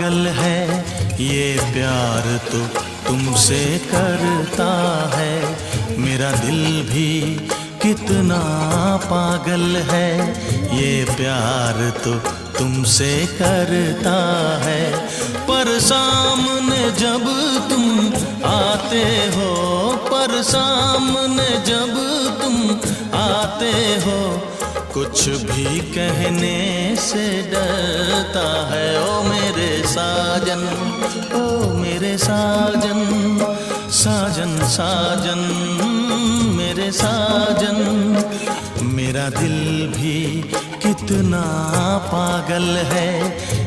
पागल है ये प्यार तो तुमसे करता है, मेरा दिल भी कितना पागल है ये प्यार तो तुमसे करता है। पर सामने जब तुम आते हो, पर सामने जब तुम आते हो, कुछ भी कहने से डरता है। ओ मेरे साजन, ओ मेरे साजन, साजन साजन मेरे साजन, मेरा दिल भी कितना पागल है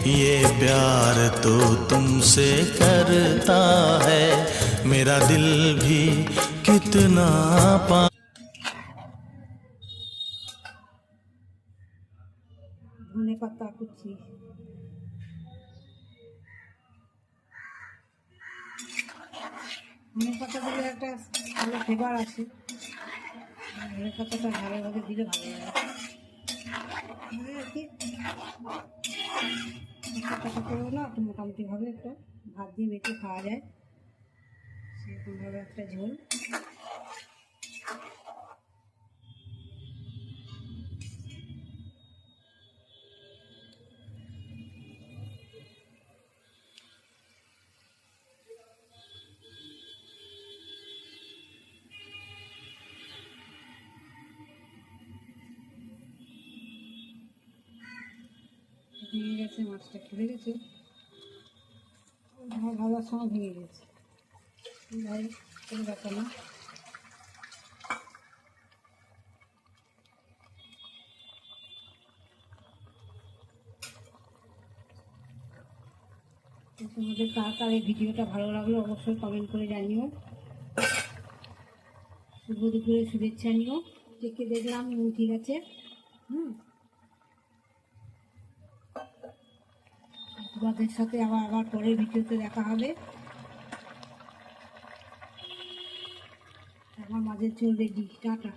ये प्यार तो तुमसे करता है, मेरा दिल भी कितना ধনে পাতা কুচি, ধনে পাতা দিলে একটা ভালো ফ্লেভার আছে। ধনে পাতাটা ভালোভাবে দিলে ভালো লাগে আর কি। পাতাটা করেও না একটু মোটামুটিভাবে একটা ভাত দিয়ে বেটে খাওয়া যায়, সেরকমভাবে একটা ঝোল। ভেঙে গেছে, মাছটা খুলে গেছে, ভাজার সময় ভেঙে গেছে, ভাই কোনো ব্যাপার না। তোমাদের কার কার এই ভিডিওটা ভালো লাগলো অবশ্যই কমেন্ট করে জানিও। শুভ দুপুরে শুভেচ্ছা নিও। চেকে দেখলাম নুন ঠিক আছে। তোমাদের সাথে আবার পরের ভিডিওতে দেখা হবে। আমার মাঝে চল রেডি, টাটা।